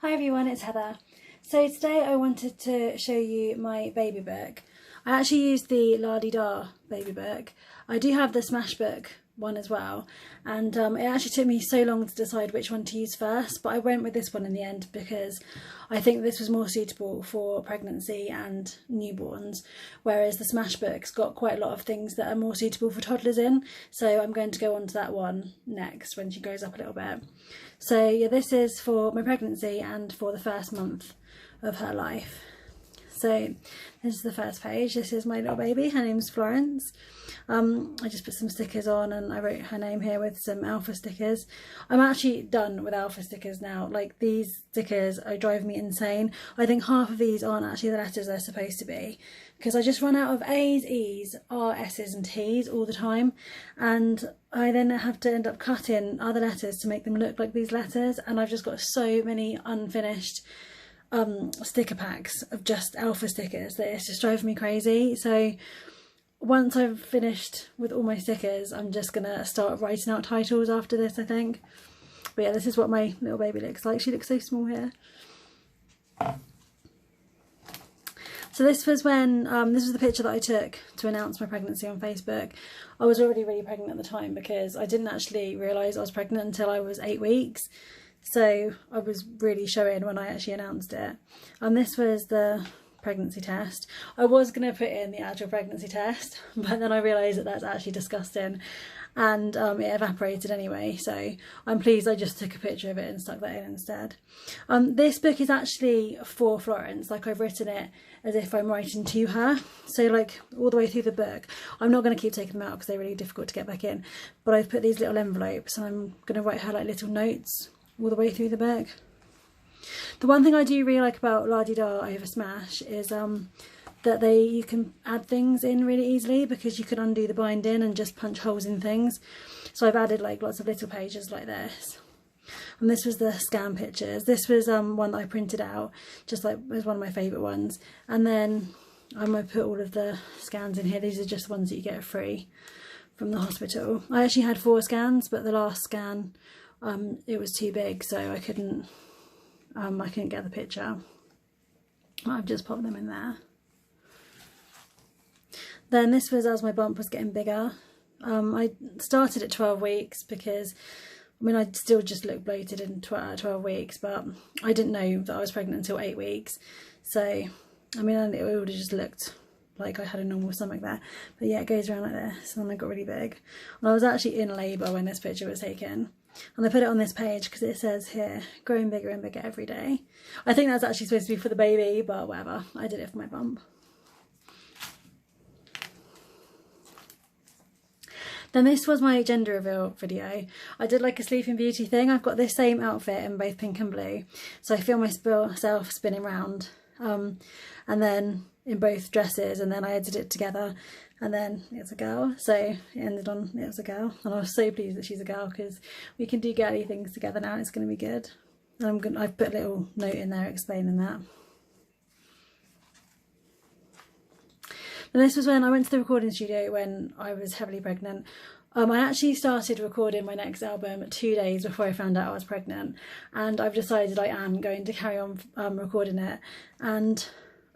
Hi everyone, it's Heather. So today I wanted to show you my baby book. I actually used the La Di Da baby book. I do have the Smashbook one as well, and it actually took me so long to decide which one to use first, but I went with this one in the end because I think this was more suitable for pregnancy and newborns, whereas the Smashbook's got quite a lot of things that are more suitable for toddlers in, so I'm going to go on to that one next when she grows up a little bit. So yeah, this is for my pregnancy and for the first month of her life. So this is the first page. This is my little baby. Her name's Florence. I just put some stickers on and I wrote her name here with some alpha stickers. I'm actually done with alpha stickers now. Like, these stickers drive me insane. I think half of these aren't actually the letters they're supposed to be, because I just run out of A's, E's, R, S's and T's all the time, and I then have to end up cutting other letters to make them look like these letters, and I've just got so many unfinished sticker packs of just alpha stickers that it's just driving me crazy. So once I've finished with all my stickers, I'm just gonna start writing out titles after this, I think. But yeah, this is what my little baby looks like. She looks so small here. So this was when, this was the picture that I took to announce my pregnancy on Facebook. I was already really pregnant at the time because I didn't actually realise I was pregnant until I was 8 weeks. So I was really showing when I actually announced it. And this was the pregnancy test. I was going to put in the actual pregnancy test, but then I realised that that's actually disgusting, and it evaporated anyway, so I'm pleased I just took a picture of it and stuck that in instead. This book is actually for Florence. Like, I've written it as if I'm writing to her, so like all the way through the book. I'm not going to keep taking them out because they're really difficult to get back in, but I've put these little envelopes and I'm going to write her like little notes all the way through the book. The one thing I do really like about La Di Da over Smash is that you can add things in really easily, because you can undo the binding and just punch holes in things. So I've added like lots of little pages like this. And this was the scan pictures. This was one that I printed out, just like, it was one of my favourite ones. And then I'm going to put all of the scans in here. These are just ones that you get free from the hospital. I actually had 4 scans, but the last scan, it was too big, so I couldn't get the picture. I've just popped them in there. Then this was as my bump was getting bigger. I started at 12 weeks because, I mean, I still just looked bloated at 12 weeks, but I didn't know that I was pregnant until 8 weeks. So, I mean, it would have just looked like I had a normal stomach there. But yeah, it goes around like this, and then I got really big. And I was actually in labour when this picture was taken. And I put it on this page because it says here, growing bigger and bigger every day. I think that's actually supposed to be for the baby, but whatever. I did it for my bump. Then this was my gender reveal video. I did like a Sleeping Beauty thing. I've got this same outfit in both pink and blue. So I filmed myself spinning round, and then in both dresses, and then I edited it together, and then it's a girl. So it ended on it was a girl, and I was so pleased that she's a girl because we can do girly things together now. It's going to be good. And I've put a little note in there explaining that. And this was when I went to the recording studio when I was heavily pregnant. I actually started recording my next album 2 days before I found out I was pregnant, and I've decided I am going to carry on recording it. And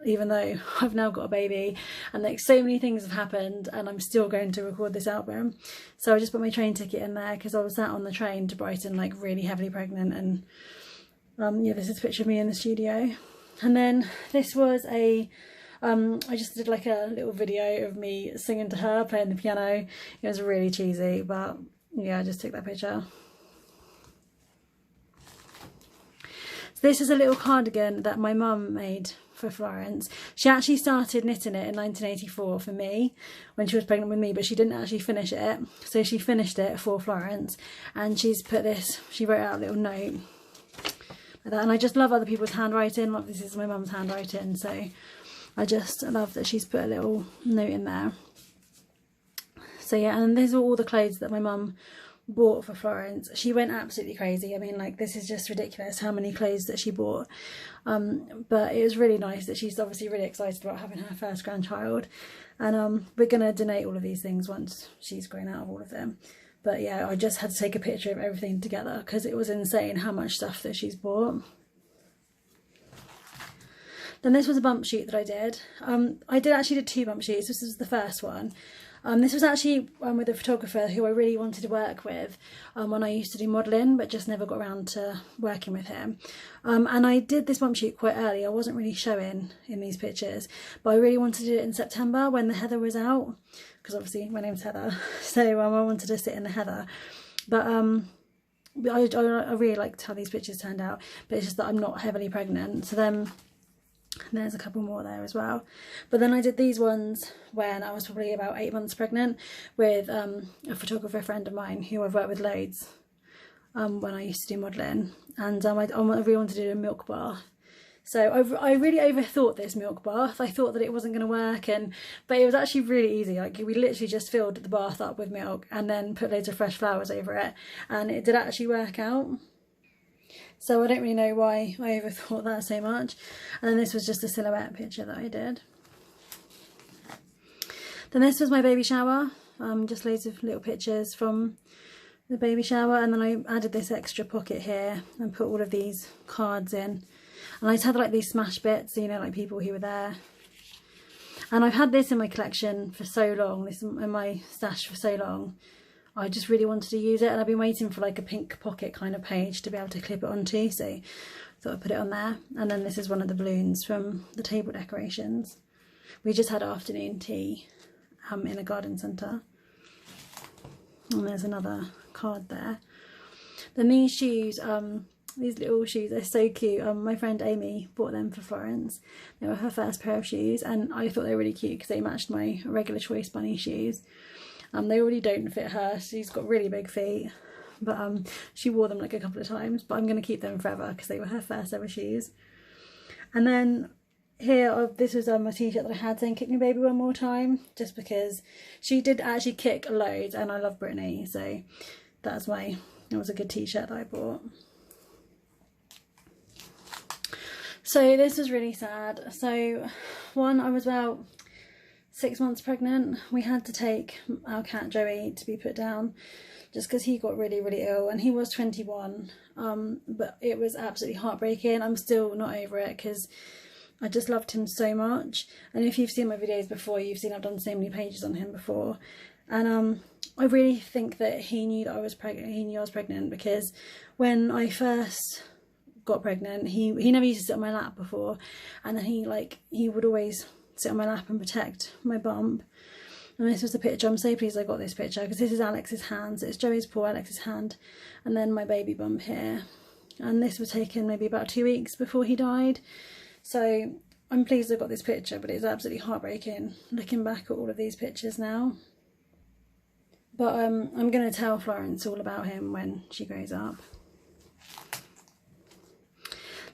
even though I've now got a baby and like so many things have happened, and I'm still going to record this album, so I just put my train ticket in there because I was sat on the train to Brighton like really heavily pregnant. And yeah, this is a picture of me in the studio. And then this was I just did like a little video of me singing to her, playing the piano. It was really cheesy, but yeah, I just took that picture. So this is a little cardigan that my mum made for Florence. She actually started knitting it in 1984 for me when she was pregnant with me, but she didn't actually finish it. So she finished it for Florence, and she wrote out a little note like that. And I just love other people's handwriting. Like, this is my mum's handwriting, so I just love that she's put a little note in there. So yeah, and these are all the clothes that my mum bought for Florence. She went absolutely crazy. I mean, like, this is just ridiculous how many clothes that she bought. But it was really nice that she's obviously really excited about having her first grandchild. And we're going to donate all of these things once she's grown out of all of them. But yeah, I just had to take a picture of everything together because it was insane how much stuff that she's bought. Then this was a bump shoot that I did. I actually did 2 bump shoots. This was the first one. This was actually with a photographer who I really wanted to work with when I used to do modelling, but just never got around to working with him. And I did this bump shoot quite early. I wasn't really showing in these pictures, but I really wanted to do it in September when the heather was out, because obviously my name's Heather, so I wanted to sit in the heather. But I really liked how these pictures turned out, but it's just that I'm not heavily pregnant. So then there's a couple more there as well. But then I did these ones when I was probably about 8 months pregnant with a photographer friend of mine who I've worked with loads when I used to do modelling. And I really wanted to do a milk bath. So I really overthought this milk bath. I thought that it wasn't going to work, but it was actually really easy. Like, we literally just filled the bath up with milk and then put loads of fresh flowers over it, and it did actually work out. So I don't really know why I overthought that so much. And then this was just a silhouette picture that I did. Then this was my baby shower. Just loads of little pictures from the baby shower. And then I added this extra pocket here and put all of these cards in. And I just had like these smash bits, you know, like people who were there. And I've had this in my collection for so long, this in my stash for so long. I just really wanted to use it, and I've been waiting for like a pink pocket kind of page to be able to clip it onto, so I thought I'd put it on there. And then this is one of the balloons from the table decorations. We just had afternoon tea in a garden centre. And there's another card there. Then these shoes, these little shoes are so cute. My friend Amy bought them for Florence. They were her first pair of shoes, and I thought they were really cute because they matched my regular choice bunny shoes. They already don't fit her. She's got really big feet, but she wore them like a couple of times, but I'm going to keep them forever because they were her first ever shoes. And then here, this was a t-shirt that I had saying "Kick Me Baby One More Time," just because she did actually kick loads, and I love Brittany, so that's why it was a good t-shirt that I bought. So this was really sad. So I was about 6 months pregnant. We had to take our cat Joey to be put down just because he got really, really ill, and he was 21. But it was absolutely heartbreaking. I'm still not over it because I just loved him so much. And if you've seen my videos before, you've seen I've done so many pages on him before. And I really think that he knew that I was pregnant. He knew I was pregnant because when I first got pregnant, he never used to sit on my lap before, and then he would always sit on my lap and protect my bump. And this was the picture. I'm so pleased I got this picture because this is Alex's hand. So it's Joey's paw, Alex's hand, and then my baby bump here. And this was taken maybe about 2 weeks before he died. So I'm pleased I got this picture, but it's absolutely heartbreaking looking back at all of these pictures now. But I'm going to tell Florence all about him when she grows up.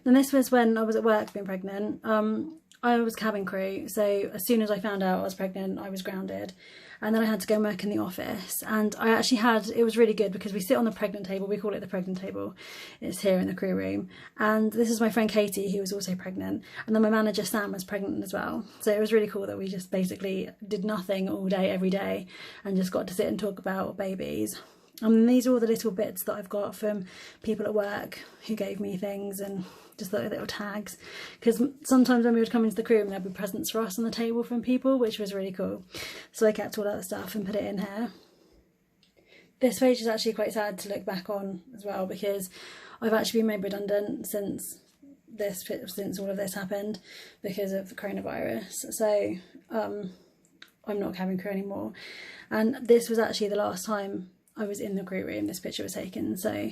Then this was when I was at work being pregnant. I was cabin crew, so as soon as I found out I was pregnant, I was grounded. And then I had to go and work in the office. And I actually it was really good because we sit on the pregnant table. We call it the pregnant table. It's here in the crew room. And this is my friend Katie, who was also pregnant. And then my manager Sam was pregnant as well. So it was really cool that we just basically did nothing all day, every day, and just got to sit and talk about babies. And these are all the little bits that I've got from people at work who gave me things, and just the little tags, because sometimes when we would come into the crew room there'd be presents for us on the table from people, which was really cool. So I kept all that stuff and put it in here. This page is actually quite sad to look back on as well, because I've actually been made redundant since all of this happened because of the coronavirus. So I'm not cabin crew anymore, and this was actually the last time I was in the crew room this picture was taken. So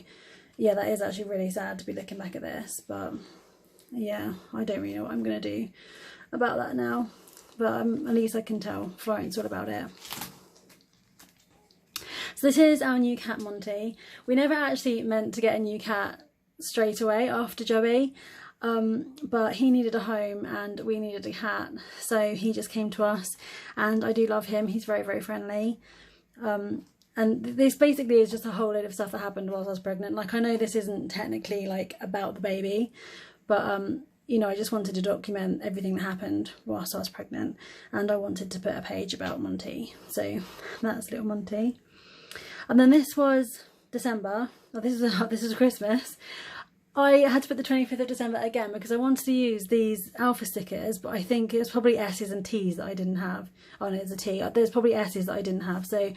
yeah, that is actually really sad to be looking back at this, but yeah, I don't really know what I'm going to do about that now, but at least I can tell Florence all about it. So this is our new cat Monty. We never actually meant to get a new cat straight away after Joey, but he needed a home and we needed a cat, so he just came to us, and I do love him. He's very, very friendly. And this basically is just a whole load of stuff that happened whilst I was pregnant. Like, I know this isn't technically like about the baby, but you know, I just wanted to document everything that happened whilst I was pregnant, and I wanted to put a page about Monty. So that's little Monty. And then this was December. Oh, this is Christmas. I had to put the 25th of December again because I wanted to use these alpha stickers, but I think it was probably S's and T's that I didn't have. Oh no, it's a T. There's probably S's that I didn't have, so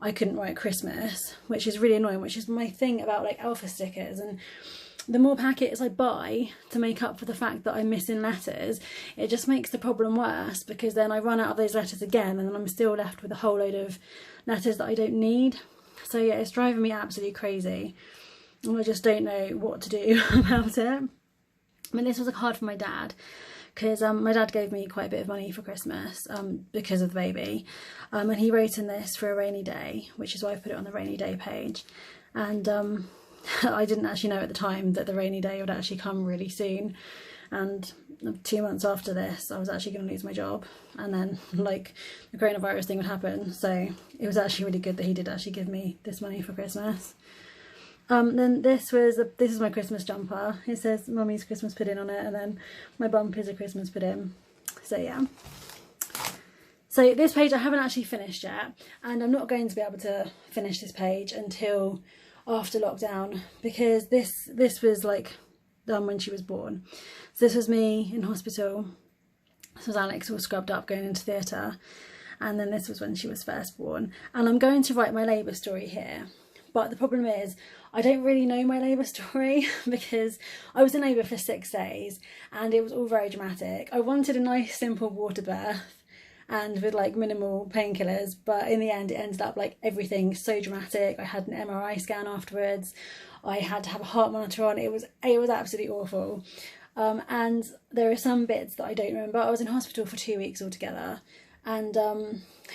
I couldn't write Christmas, which is really annoying, which is my thing about like alpha stickers. And the more packets I buy to make up for the fact that I'm missing letters, it just makes the problem worse, because then I run out of those letters again and then I'm still left with a whole load of letters that I don't need. So yeah, it's driving me absolutely crazy. And I just don't know what to do about it. I mean, this was a card for my dad, because my dad gave me quite a bit of money for Christmas because of the baby. And he wrote in this for a rainy day, which is why I put it on the rainy day page. And I didn't actually know at the time that the rainy day would actually come really soon. And 2 months after this, I was actually going to lose my job, and then like the coronavirus thing would happen. So it was actually really good that he did actually give me this money for Christmas. Then this is my Christmas jumper. It says Mummy's Christmas pudding on it, and then my bump is a Christmas pudding. So yeah. So this page I haven't actually finished yet, and I'm not going to be able to finish this page until after lockdown, because this was like done when she was born. So this was me in hospital. This was Alex all scrubbed up going into theatre, and then this was when she was first born. And I'm going to write my labour story here. But the problem is, I don't really know my labour story because I was in labour for 6 days and it was all very dramatic. I wanted a nice simple water birth and with like minimal painkillers, but in the end it ended up like everything so dramatic. I had an MRI scan afterwards. I had to have a heart monitor on. It was absolutely awful. And there are some bits that I don't remember. I was in hospital for 2 weeks altogether. And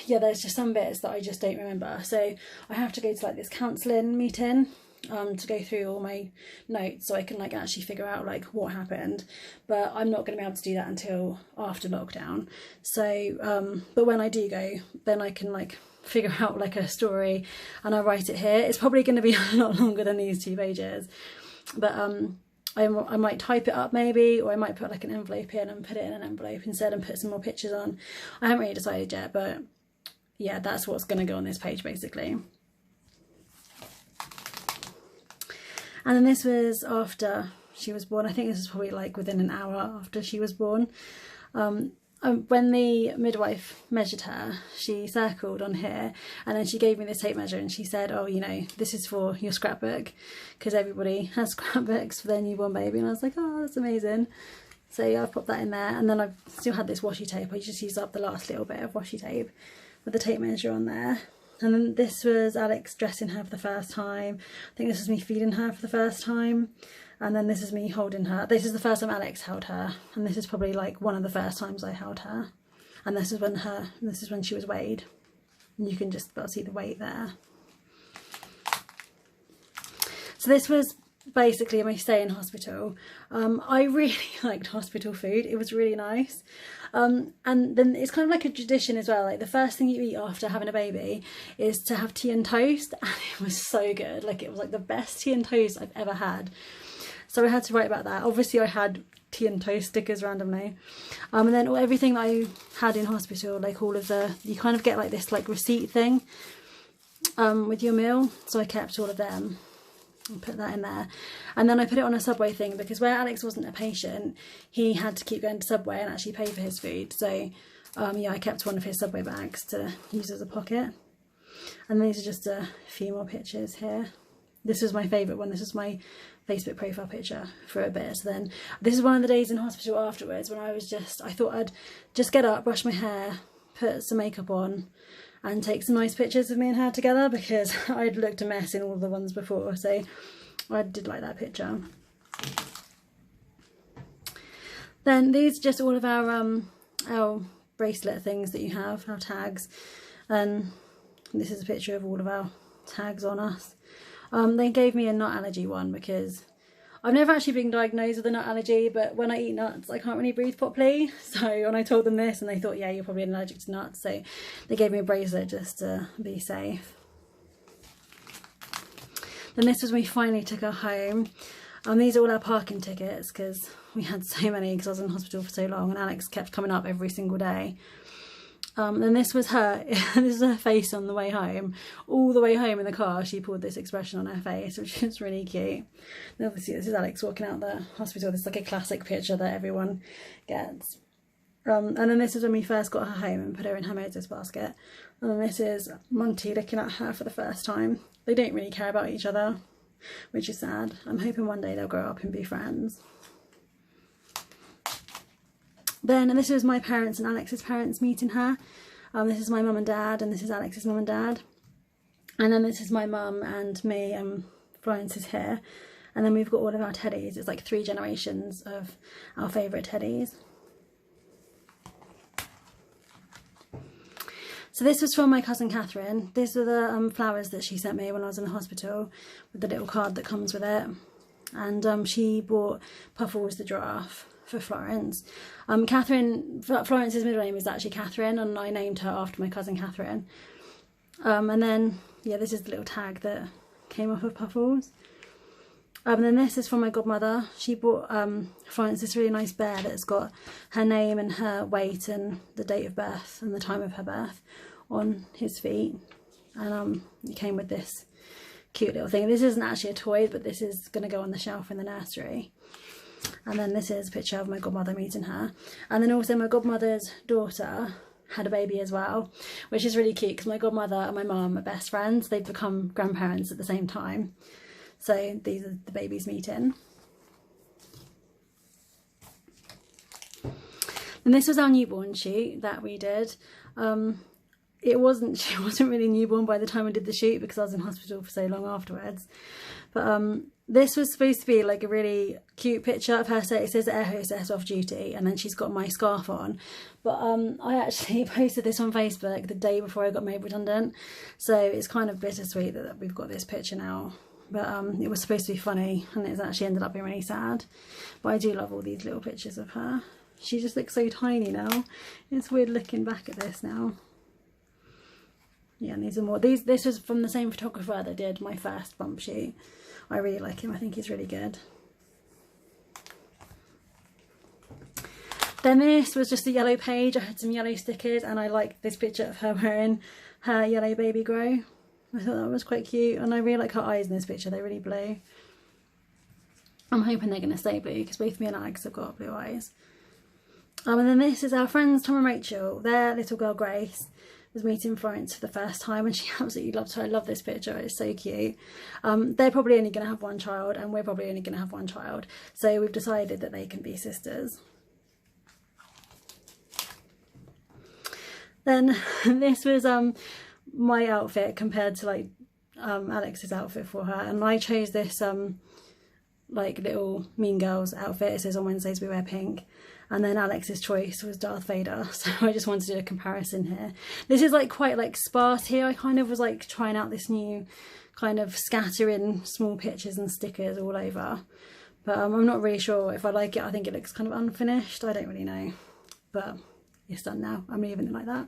yeah, there's just some bits that I just don't remember. So I have to go to like this counselling meeting to go through all my notes so I can like actually figure out like what happened. But I'm not going to be able to do that until after lockdown. So but when I do go, then I can like figure out like a story and I write it here. It's probably going to be a lot longer than these 2 pages, but I might type it up maybe, or I might put like an envelope in and put it in an envelope instead and put some more pictures on. I haven't really decided yet, but yeah, that's what's going to go on this page basically. And then this was after she was born. I think this was probably like within an hour after she was born. When the midwife measured her, she circled on here and then she gave me this tape measure and she said, oh, you know, this is for your scrapbook, because everybody has scrapbooks for their newborn baby. And I was like, oh, that's amazing. So yeah, I've popped that in there, and then I've still had this washi tape. I just used up the last little bit of washi tape with the tape measure on there. And then this was Alex dressing her for the first time. I think this was me feeding her for the first time. And then this is me holding her. This is the first time Alex held her, and this is probably like one of the first times I held her. And this is when she was weighed. And you can just about see the weight there. So this was basically my stay in hospital. I really liked hospital food. It was really nice. And then it's kind of like a tradition as well. Like the first thing you eat after having a baby is to have tea and toast, and it was so good. Like it was like the best tea and toast I've ever had. So I had to write about that. Obviously I had tea and toast stickers randomly. And then everything that I had in hospital, like all of you kind of get like this like receipt thing with your meal. So I kept all of them and put that in there. And then I put it on a Subway thing, because where Alex wasn't a patient, he had to keep going to Subway and actually pay for his food. So yeah, I kept one of his Subway bags to use as a pocket. And these are just a few more pictures here. This was my favourite one. This was my Facebook profile picture for a bit. So then this is one of the days in hospital afterwards when I thought I'd just get up, brush my hair, put some makeup on and take some nice pictures of me and her together, because I'd looked a mess in all the ones before. So I did like that picture. Then these are just all of our bracelet things that you have, our tags. And this is a picture of all of our tags on us. They gave me a nut allergy one because I've never actually been diagnosed with a nut allergy, but when I eat nuts I can't really breathe properly. So when I told them this, and they thought, yeah, you're probably allergic to nuts, so they gave me a bracelet just to be safe. Then this was when we finally took her home. These are all our parking tickets, because we had so many because I was in hospital for so long and Alex kept coming up every single day. And this was her, this is her face on the way home. All the way home in the car, she pulled this expression on her face, which is really cute. And obviously this is Alex walking out the hospital. This is like a classic picture that everyone gets. And then this is when we first got her home and put her in her Moses basket. And then this is Monty looking at her for the first time. They don't really care about each other, which is sad. I'm hoping one day they'll grow up and be friends. Then, and this was my parents and Alex's parents meeting her. This is my mum and dad, and this is Alex's mum and dad. And then this is my mum and me, Florence is here. And then we've got all of our teddies. It's like 3 generations of our favourite teddies. So this was from my cousin Catherine. These were the flowers that she sent me when I was in the hospital, with the little card that comes with it. And she bought Puffles the giraffe for Florence. Florence's middle name is actually Catherine, and I named her after my cousin Catherine. And then, yeah, this is the little tag that came off of Puffles. And then this is from my godmother. She bought Florence this really nice bear that's got her name and her weight and the date of birth and the time of her birth on his feet. And it came with this cute little thing. This isn't actually a toy, but this is going to go on the shelf in the nursery. And then this is a picture of my godmother meeting her. And then also my godmother's daughter had a baby as well, which is really cute because my godmother and my mum are best friends. They've become grandparents at the same time. So these are the babies meeting. And this was our newborn shoot that we did. She wasn't really newborn by the time I did the shoot because I was in hospital for so long afterwards. But this was supposed to be like a really cute picture of her. So it says air hostess off duty, and then she's got my scarf on. But I actually posted this on Facebook the day before I got made redundant. So it's kind of bittersweet that we've got this picture now. But it was supposed to be funny, and it's actually ended up being really sad. But I do love all these little pictures of her. She just looks so tiny now. It's weird looking back at this now. Yeah, and these are more. This was from the same photographer that did my first bump shoot. I really like him. I think he's really good. Then this was just a yellow page. I had some yellow stickers, and I liked this picture of her wearing her yellow baby grow. I thought that was quite cute, and I really like her eyes in this picture. They're really blue. I'm hoping they're going to stay blue because both me and Alex have got blue eyes. And then this is our friends Tom and Rachel. Their little girl Grace was meeting Florence for the first time, and she absolutely loved her. I love this picture. It's so cute. They're probably only going to have one child, and we're probably only going to have one child. So we've decided that they can be sisters. Then this was my outfit compared to like Alex's outfit for her, and I chose this like little Mean Girls outfit. It says on Wednesdays we wear pink, and then Alex's choice was Darth Vader, so I just wanted to do a comparison here. This is like quite like sparse here. I kind of was like trying out this new kind of scattering small pictures and stickers all over, but I'm not really sure if I like it. I think it looks kind of unfinished. I don't really know, but it's done now. I'm leaving it like that.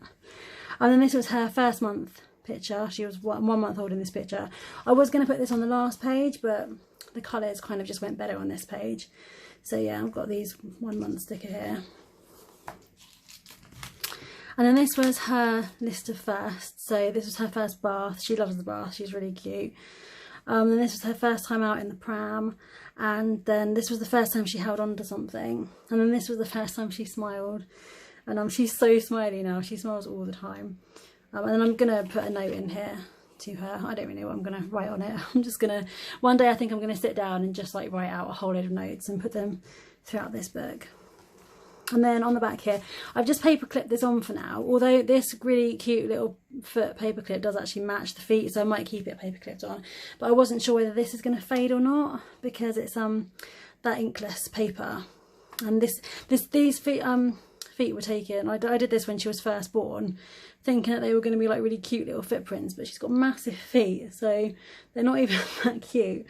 And then this was her first month picture. She was 1 month old in this picture. I was going to put this on the last page, but the colours kind of just went better on this page. So yeah, I've got these 1 month sticker here. And then this was her list of firsts. So this was her first bath. She loves the bath. She's really cute. And this was her first time out in the pram. And then this was the first time she held on to something. And then this was the first time she smiled. And she's so smiley now. She smiles all the time. And then I'm going to put a note in here to her. I don't really know what I'm going to write on it. I'm just going to, one day I think I'm going to sit down and just like write out a whole load of notes and put them throughout this book. And then on the back here, I've just paper clipped this on for now. Although this really cute little foot paper clip does actually match the feet, so I might keep it paper clipped on. But I wasn't sure whether this is going to fade or not because it's that inkless paper. And these feet were taken. I did this when she was first born, thinking that they were going to be like really cute little footprints, but she's got massive feet, so they're not even that cute.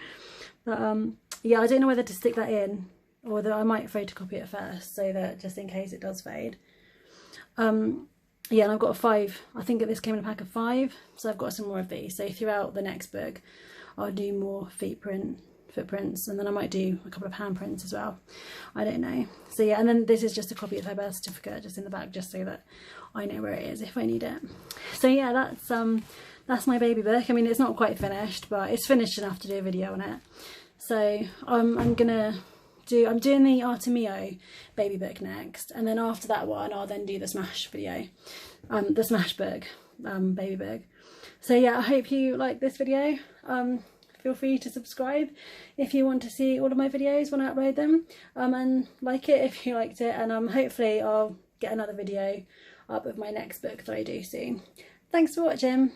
But yeah, I don't know whether to stick that in or that I might photocopy it first, so that just in case it does fade. Yeah, and I've got 5. I think this came in a pack of 5, so I've got some more of these. So throughout the next book, I'll do more feet print footprints, and then I might do a couple of handprints as well. I don't know. So yeah, and then this is just a copy of her birth certificate just in the back, just so that I know where it is if I need it. So yeah, that's my baby book. I mean, it's not quite finished, but it's finished enough to do a video on it. So I'm doing the Artemio baby book next, and then after that one I'll then do the Smash video, the Smashbook baby book. So yeah, I hope you like this video. Feel free to subscribe if you want to see all of my videos when I upload them, and like it if you liked it, and hopefully I'll get another video up of my next book that I do soon. Thanks for watching.